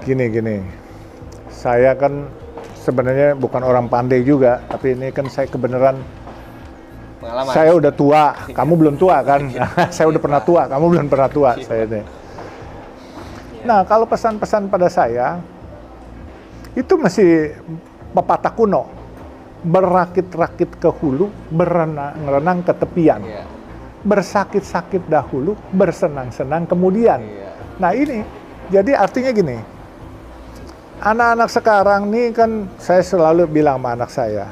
Gini. Saya kan sebenarnya bukan orang pandai juga, tapi ini kan saya kebenaran Pengalaman. saya udah tua, kamu belum tua kan? Saya udah pernah tua, kamu belum pernah tua saya ini. Nah, kalau pesan-pesan pada saya itu masih pepatah kuno. Berakit-rakit ke hulu, berenang-renang ke tepian. Iya. Bersakit-sakit dahulu, bersenang-senang kemudian. Iya. Nah ini, jadi artinya gini, anak-anak sekarang nih kan saya selalu bilang sama anak saya,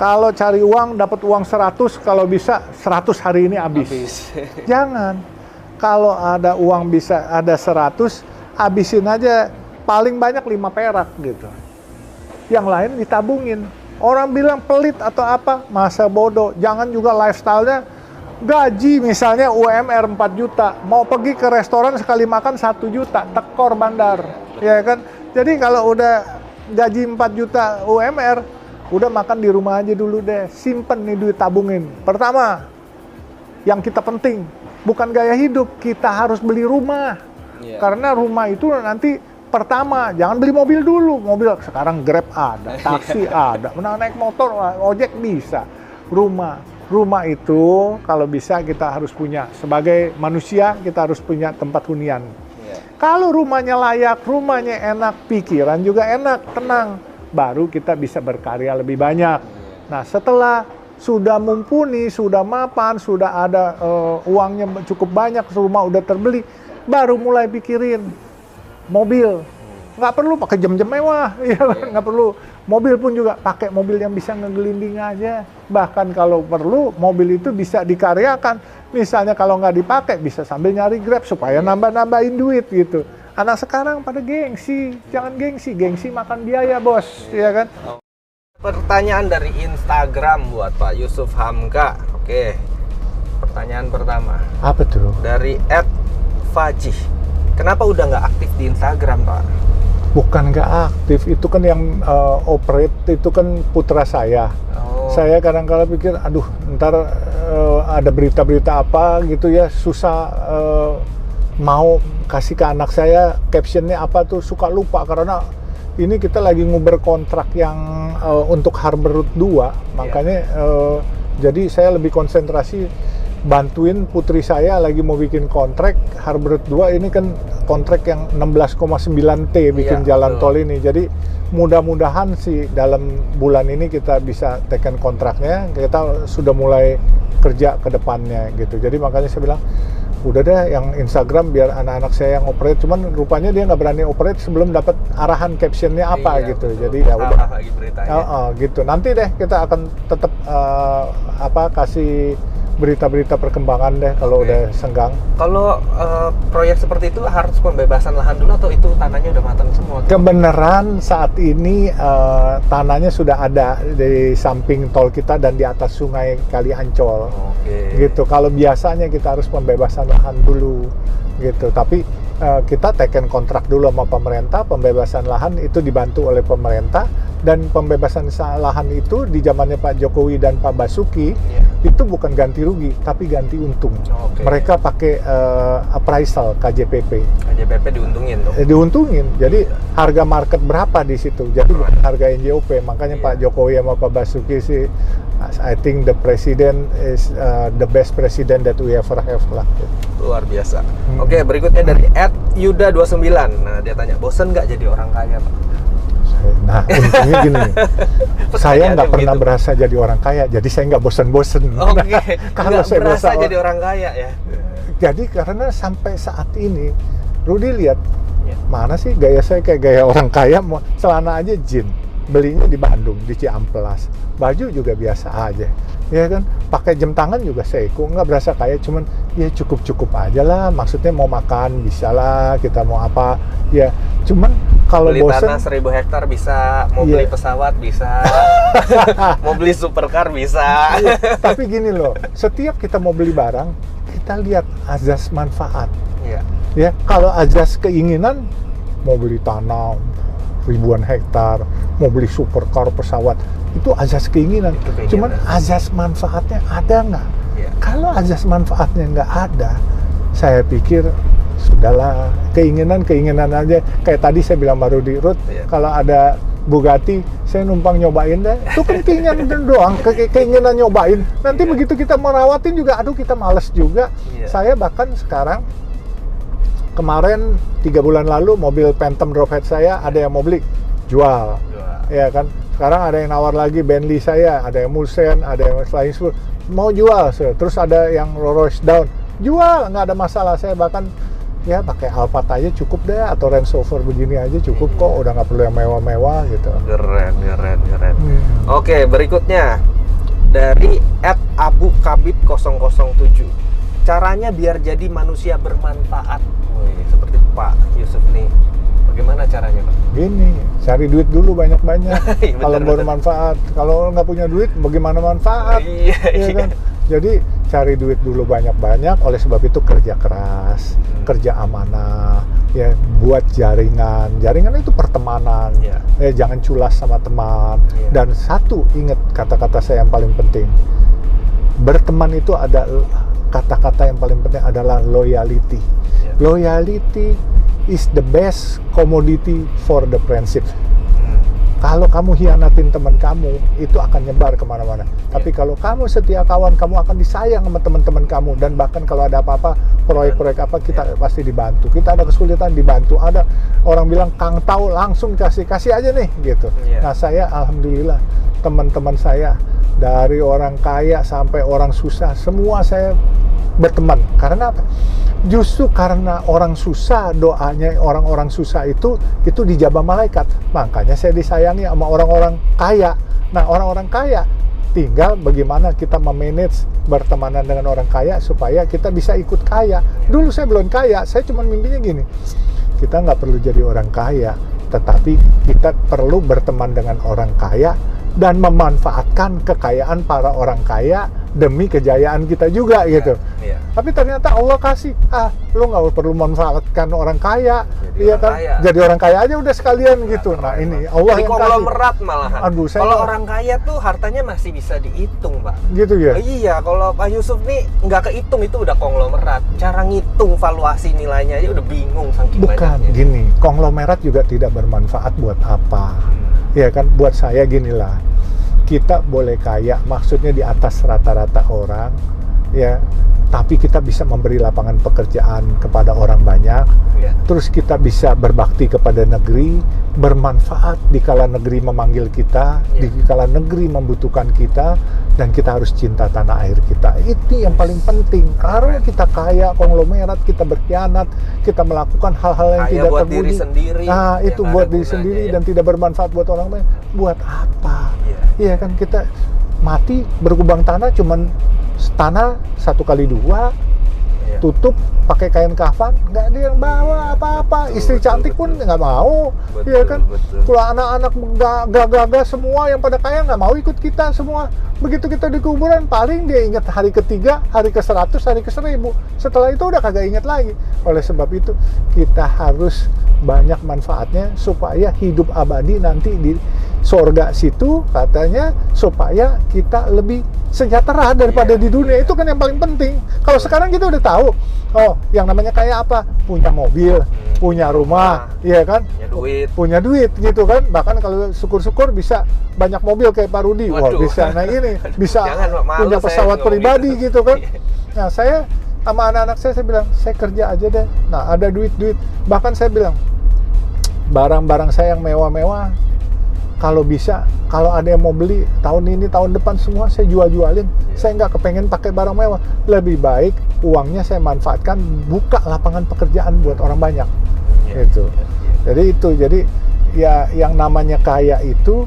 kalau cari uang, dapat uang 100, kalau bisa 100 hari ini habis. Jangan, kalau ada uang bisa ada 100, habisin aja paling banyak 5 perak gitu. Yang lain ditabungin. Orang bilang pelit atau apa, masa bodoh. Jangan juga lifestyle-nya gaji misalnya UMR 4 juta, mau pergi ke restoran sekali makan 1 juta, tekor bandar, ya kan? Jadi kalau udah gaji 4 juta UMR, udah makan di rumah aja dulu deh, simpen nih duit, tabungin. Pertama, yang kita penting, bukan gaya hidup, kita harus beli rumah. Karena rumah itu nanti pertama, jangan beli mobil dulu. Mobil sekarang Grab ada, taksi ada, naik motor, ojek bisa. Rumah itu kalau bisa kita harus punya. Sebagai manusia kita harus punya tempat hunian. Kalau rumahnya layak, rumahnya enak, pikiran juga enak, tenang, baru kita bisa berkarya lebih banyak. Nah, setelah sudah mumpuni, sudah mapan, sudah ada uangnya cukup banyak, rumah udah terbeli, baru mulai pikirin mobil. Nggak perlu pakai jam-jam mewah, ya, nggak perlu. Mobil pun juga pakai mobil yang bisa ngegelinding aja. Bahkan kalau perlu, mobil itu bisa dikaryakan. Misalnya kalau nggak dipakai, bisa sambil nyari Grab supaya nambah-nambahin duit gitu. Anak sekarang pada gengsi, jangan gengsi makan biaya bos, ya kan? Pertanyaan dari Instagram buat Pak Yusuf Hamka. Oke, pertanyaan pertama. Apa tuh? Dari @fajih. Kenapa udah nggak aktif di Instagram, Pak? Bukan nggak aktif, itu kan yang operate, itu kan putra saya. Saya kadang-kadang pikir, aduh, ntar ada berita-berita apa gitu ya, susah mau kasih ke anak saya, captionnya apa tuh, suka lupa. Karena ini kita lagi nguber kontrak yang untuk Harbor Route 2, makanya jadi saya lebih konsentrasi bantuin putri saya lagi mau bikin kontrak Harbor Route 2. Ini kan kontrak yang 16,9 T bikin jalan tol ini. Jadi mudah-mudahan sih dalam bulan ini kita bisa teken kontraknya, kita sudah mulai kerja ke depannya gitu. Jadi makanya saya bilang, udah deh yang Instagram biar anak-anak saya yang operate, cuman rupanya dia nggak berani operate sebelum dapat arahan captionnya apa gitu. Betul. Jadi ya udah gitu. Nanti deh kita akan tetap kasih berita-berita perkembangan deh kalau udah senggang. Kalau proyek seperti itu harus pembebasan lahan dulu atau itu tanahnya udah matang semua? Kebenaran saat ini tanahnya sudah ada di samping tol kita dan di atas sungai Kali Ancol. Gitu. Kalau biasanya kita harus pembebasan lahan dulu gitu. Tapi kita teken kontrak dulu sama pemerintah, pembebasan lahan itu dibantu oleh pemerintah, dan pembebasan lahan itu di zamannya Pak Jokowi dan Pak Basuki itu bukan ganti rugi tapi ganti untung. Mereka pakai appraisal KJPP. KJPP diuntungin dong. Diuntungin. Jadi harga market berapa di situ. Jadi bukan harga NJOP. Makanya Pak Jokowi sama Pak Basuki sih, I think the president is the best president that we ever have lah. Luar biasa. Oke, berikutnya dari @yuda29. Nah, dia tanya, bosen nggak jadi orang kaya, Pak? Nah, untungnya gini, saya nggak pernah berasa jadi orang kaya, jadi saya nggak bosen-bosen. Kalau saya berasa jadi orang kaya ya. Jadi karena sampai saat ini, Rudy lihat, mana sih gaya saya kayak gaya orang kaya, celana aja jeans, belinya di Bandung, di Ciamplas, baju juga biasa aja, ya kan, pakai jam tangan juga Seiko, nggak berasa kaya, cuman ya cukup-cukup aja lah, maksudnya mau makan bisa lah, kita mau apa, ya, cuman kalau beli bosen, tanah 1000 hektar bisa, mau beli pesawat bisa, mau beli supercar bisa. Tapi gini loh, setiap kita mau beli barang, kita lihat azas manfaat. Ya, kalau azas keinginan, mau beli tanah ribuan hektar, mau beli supercar, pesawat, itu azas keinginan. Cuman azas manfaatnya ada nggak? Kalau azas manfaatnya nggak ada, saya pikir sudahlah, keinginan aja. Kayak tadi saya bilang baru di Ruth, kalau ada Bugatti, saya numpang nyobain deh. Itu kan keinginan doang, keinginan nyobain. Nanti begitu kita merawatin juga, aduh kita males juga. Saya bahkan sekarang, kemarin 3 bulan lalu mobil Phantom Drophead saya ada yang mau beli, jual. Ya kan. Sekarang ada yang nawar lagi Bentley saya, ada yang Mulsanne, ada yang Flying Spur, mau jual. Terus ada yang Rolls Royce Dawn, jual, nggak ada masalah. Saya bahkan ya pakai Alphard aja cukup deh, atau Range Rover begini aja cukup kok, udah nggak perlu yang mewah-mewah gitu. Keren. Oke, berikutnya dari @abukabib007. Caranya biar jadi manusia bermanfaat. Seperti Pak Yusuf nih. Bagaimana caranya, Pak? Gini, cari duit dulu banyak-banyak. Kalau bermanfaat, kalau nggak punya duit, bagaimana manfaat? Iya kan? Jadi cari duit dulu banyak-banyak. Oleh sebab itu kerja keras, kerja amanah, ya buat jaringan. Jaringan itu pertemanan. Jangan culas sama teman. Dan satu, ingat kata-kata saya yang paling penting. Berteman itu ada kata-kata yang paling penting adalah loyalty. Loyalty is the best commodity for the friendship. Kalau kamu hianatin teman kamu, itu akan nyebar kemana-mana. Tapi kalau kamu setia kawan, kamu akan disayang sama teman-teman kamu. Dan bahkan kalau ada apa-apa, proyek-proyek apa, kita pasti dibantu. Kita ada kesulitan, dibantu. Ada orang bilang, Kang tahu, langsung kasih aja nih, gitu. Nah, saya alhamdulillah, teman-teman saya, dari orang kaya sampai orang susah, semua saya berteman. Karena apa? Justru karena orang susah, doanya orang-orang susah itu dijabah malaikat. Makanya saya disayangi sama orang-orang kaya. Nah, orang-orang kaya tinggal bagaimana kita memanage bertemanan dengan orang kaya supaya kita bisa ikut kaya. Dulu saya belum kaya, saya cuma mimpinya gini. Kita nggak perlu jadi orang kaya, tetapi kita perlu berteman dengan orang kaya dan memanfaatkan kekayaan para orang kaya demi kejayaan kita juga gitu. Tapi ternyata Allah kasih, lu nggak perlu memanfaatkan orang kaya, jadi orang kaya aja udah sekalian gitu. Nah ini Allah yang kasih. Konglomerat malahan. Kalau orang kaya tuh hartanya masih bisa dihitung, Pak. Gitu ya? Iya, kalau Pak Yusuf nih nggak kehitung, itu udah konglomerat. Cara ngitung valuasi nilainya aja udah bingung saking banyaknya. Bukan, gini, konglomerat juga tidak bermanfaat buat apa? Ya kan, buat saya ginilah. Kita boleh kaya, maksudnya di atas rata-rata orang, ya. Tapi kita bisa memberi lapangan pekerjaan kepada orang banyak. Terus kita bisa berbakti kepada negeri, bermanfaat di kala negeri memanggil kita, di kala negeri membutuhkan kita, dan kita harus cinta tanah air kita. Itu yang paling penting. Karena kita kaya, konglomerat, kita berkhianat, kita melakukan hal-hal yang tidak terpuji. Nah, itu buat diri sendiri dan tidak bermanfaat buat orang lain. Buat apa? Iya kan, kita mati berkubang tanah cuman tanah 1x2, tutup pakai kain kafan, nggak ada yang bawa apa-apa. Istri cantik pun nggak mau, ya kan. Kalau anak-anak gagah semua yang pada kaya nggak mau ikut kita semua. Begitu kita di kuburan, paling dia ingat hari ketiga, hari ke-100, hari ke-1000. Setelah itu udah kagak ingat lagi. Oleh sebab itu kita harus banyak manfaatnya supaya hidup abadi nanti di surga situ, katanya supaya kita lebih sejahtera daripada di dunia. Itu kan yang paling penting. Kalau sekarang kita udah tahu, yang namanya kaya apa? Punya mobil, punya rumah, iya kan? Punya duit gitu kan. Bahkan kalau syukur-syukur bisa banyak mobil kayak Pak Rudi. Wah, bisa naik ini, bisa punya pesawat pribadi gitu kan. Nah, saya sama anak-anak saya bilang, saya kerja aja deh. Nah, ada duit-duit. Bahkan saya bilang, barang-barang saya yang mewah-mewah, kalau bisa, kalau ada yang mau beli tahun ini, tahun depan, semua saya jual-jualin. Saya nggak kepengen pakai barang mewah. Lebih baik uangnya saya manfaatkan buka lapangan pekerjaan buat orang banyak. Gitu. Jadi itu, jadi ya yang namanya kaya itu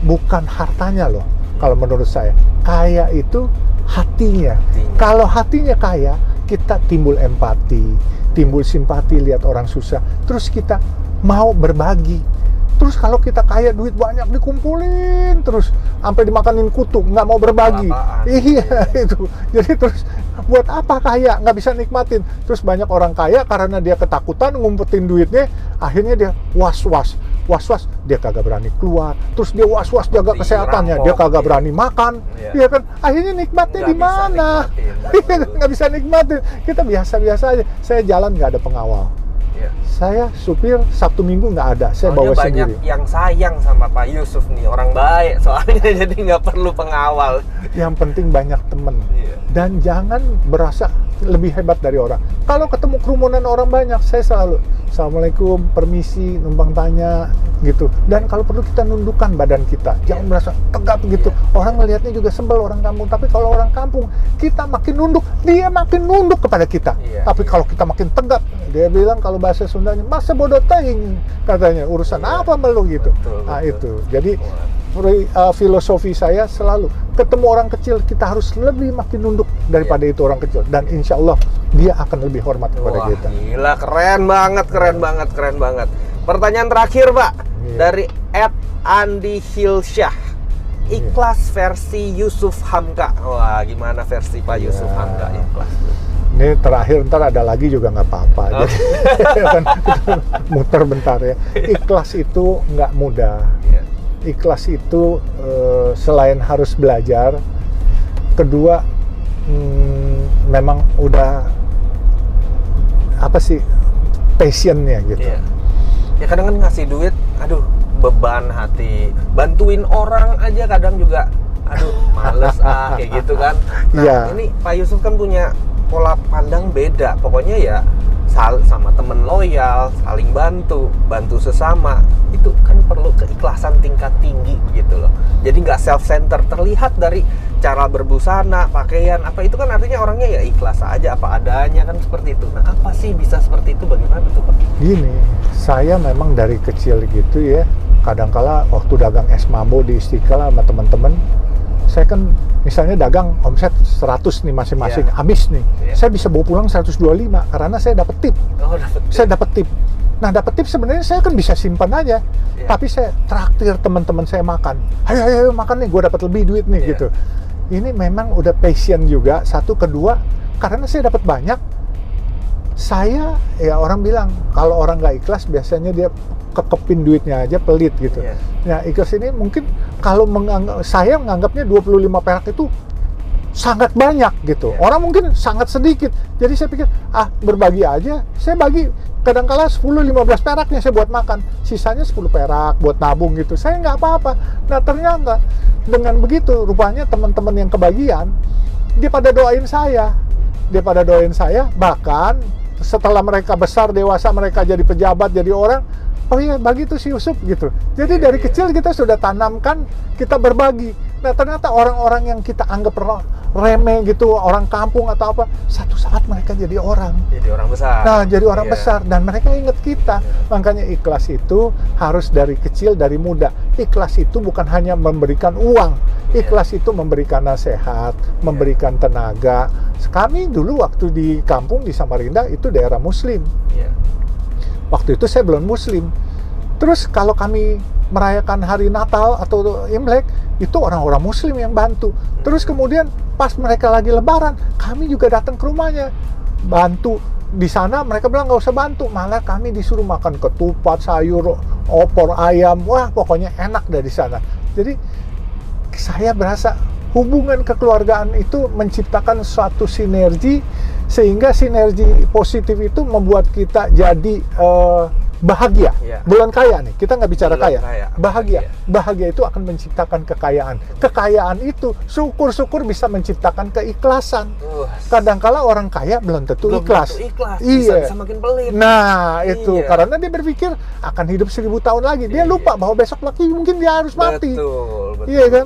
bukan hartanya loh. Kalau menurut saya, kaya itu hatinya. Kalau hatinya kaya, kita timbul empati, timbul simpati lihat orang susah. Terus kita mau berbagi. Terus kalau kita kaya, duit banyak dikumpulin terus sampai dimakanin kutu, nggak mau berbagi. Iya itu. Jadi terus buat apa kaya, nggak bisa nikmatin. Terus banyak orang kaya karena dia ketakutan ngumpetin duitnya, akhirnya dia was-was. was-was, dia kagak berani keluar. Terus dia was-was jaga Dirampok, kesehatannya, dia kagak iya. berani makan. Iya. Iya kan? Akhirnya nikmatnya Nggak di bisa mana? nikmatin, betul. Nggak bisa nikmatin. Kita biasa-biasa aja. Saya jalan nggak ada pengawal. Iya. Saya supir Sabtu Minggu nggak ada, saya Soalnya bawa banyak sendiri. yang sayang sama Pak Yusuf nih, orang baik soalnya jadi nggak perlu pengawal. Yang penting banyak temen. Iya. Dan jangan berasa lebih hebat dari orang. Kalau ketemu kerumunan orang banyak, saya selalu Assalamualaikum, permisi, numpang tanya gitu. Dan kalau perlu kita nundukkan badan kita, jangan merasa tegap gitu. Orang ngelihatnya juga sebel orang kampung. Tapi kalau orang kampung, kita makin nunduk, dia makin nunduk kepada kita. Iya. Tapi kalau kita makin tegap, dia bilang kalau bahasa Sundanya, masa bodoh teing katanya, urusan Iya. apa melu gitu. Betul, Nah betul. itu, jadi Wah. filosofi saya selalu ketemu orang kecil kita harus lebih makin nunduk daripada itu orang kecil, dan insya Allah dia akan lebih hormat kepada Wah, kita. gila, keren banget, keren banget, keren banget. Pertanyaan terakhir, Pak, Iya. dari @Andi Hilsyah. Ikhlas versi Yusuf Hamka. Wah, gimana versi Pak Yusuf Iya. Hamka ikhlas? Ini terakhir, ntar ada lagi juga nggak apa-apa. Oh. Jadi kan muter bentar ya. Ikhlas itu nggak mudah. Iya. Ikhlas itu selain harus belajar, kedua memang udah apa sih passionnya gitu. Iya. Ya kadang kan ngasih duit, aduh beban hati. Bantuin orang aja kadang juga, aduh males kayak gitu kan. Nah Iya. ini Pak Yusuf kan punya pola pandang beda. Pokoknya ya sama temen loyal, saling bantu sesama. Itu kan perlu keikhlasan tingkat tinggi begitu loh. Jadi nggak self-center, terlihat dari cara berbusana, pakaian, apa itu kan artinya orangnya ya ikhlas aja apa adanya kan seperti itu. Nah apa sih bisa seperti itu, bagaimana tuh Pak? Gini, saya memang dari kecil gitu ya, kadangkala waktu dagang es mambo di Istiqlal sama teman-teman, saya kan misalnya dagang omset 100 nih masing-masing, Iya. habis nih, Iya. saya bisa bawa pulang 125 karena saya dapat tip. Oh dapet. Saya dapat tip. Nah, dapat tip sebenarnya saya kan bisa simpan aja, Iya. tapi saya traktir teman-teman saya makan. Ayo makan nih, gue dapat lebih duit nih Iya. gitu. Ini memang udah passion juga. Satu, kedua, karena saya dapat banyak. Saya ya orang bilang kalau orang nggak ikhlas biasanya dia kekepin duitnya aja, pelit gitu. Iya. Nah, ikhlas ini mungkin kalau saya menganggapnya 25 perak itu sangat banyak gitu. Iya. Orang mungkin sangat sedikit. Jadi saya pikir, berbagi aja. Saya bagi kadang-kala 10-15 peraknya saya buat makan. Sisanya 10 perak buat nabung gitu. Saya nggak apa-apa. Nah, ternyata dengan begitu, rupanya teman-teman yang kebagian, dia pada doain saya. Dia pada doain saya, bahkan setelah mereka besar, dewasa, mereka jadi pejabat, jadi orang, oh iya, bagi tuh si Yusuf gitu. Jadi dari kecil kita sudah tanamkan, kita berbagi. Nah, ternyata orang-orang yang kita anggap remeh gitu, orang kampung atau apa, satu saat mereka jadi orang. Jadi orang besar. Nah, jadi orang Iya. besar, dan mereka ingat kita. Makanya ikhlas itu harus dari kecil, dari muda. Ikhlas itu bukan hanya memberikan uang. Ikhlas itu memberikan nasihat, memberikan tenaga. Kami dulu waktu di kampung di Samarinda itu daerah Muslim. Iya. Waktu itu saya belum Muslim. Terus kalau kami merayakan hari Natal atau Imlek, itu orang-orang Muslim yang bantu. Terus kemudian pas mereka lagi Lebaran, kami juga datang ke rumahnya, bantu. Di sana mereka bilang nggak usah bantu, malah kami disuruh makan ketupat, sayur, opor, ayam. Wah, pokoknya enak dari sana. Jadi saya berasa hubungan kekeluargaan itu menciptakan suatu sinergi, sehingga sinergi positif itu membuat kita jadi bahagia. Iya. Bukan kaya nih, kita nggak bicara Belum kaya. kaya, Bahagia. bahagia. Bahagia itu akan menciptakan kekayaan. Kekayaan itu syukur-syukur bisa menciptakan keikhlasan. Kadangkala orang kaya belum tentu Belum ikhlas. tentu ikhlas. Iya. Bisa makin pelit. Nah, itu Iya. karena dia berpikir akan hidup 1000 tahun lagi. Dia Iya. lupa bahwa besok lagi mungkin dia harus mati. Betul, betul. Iya kan?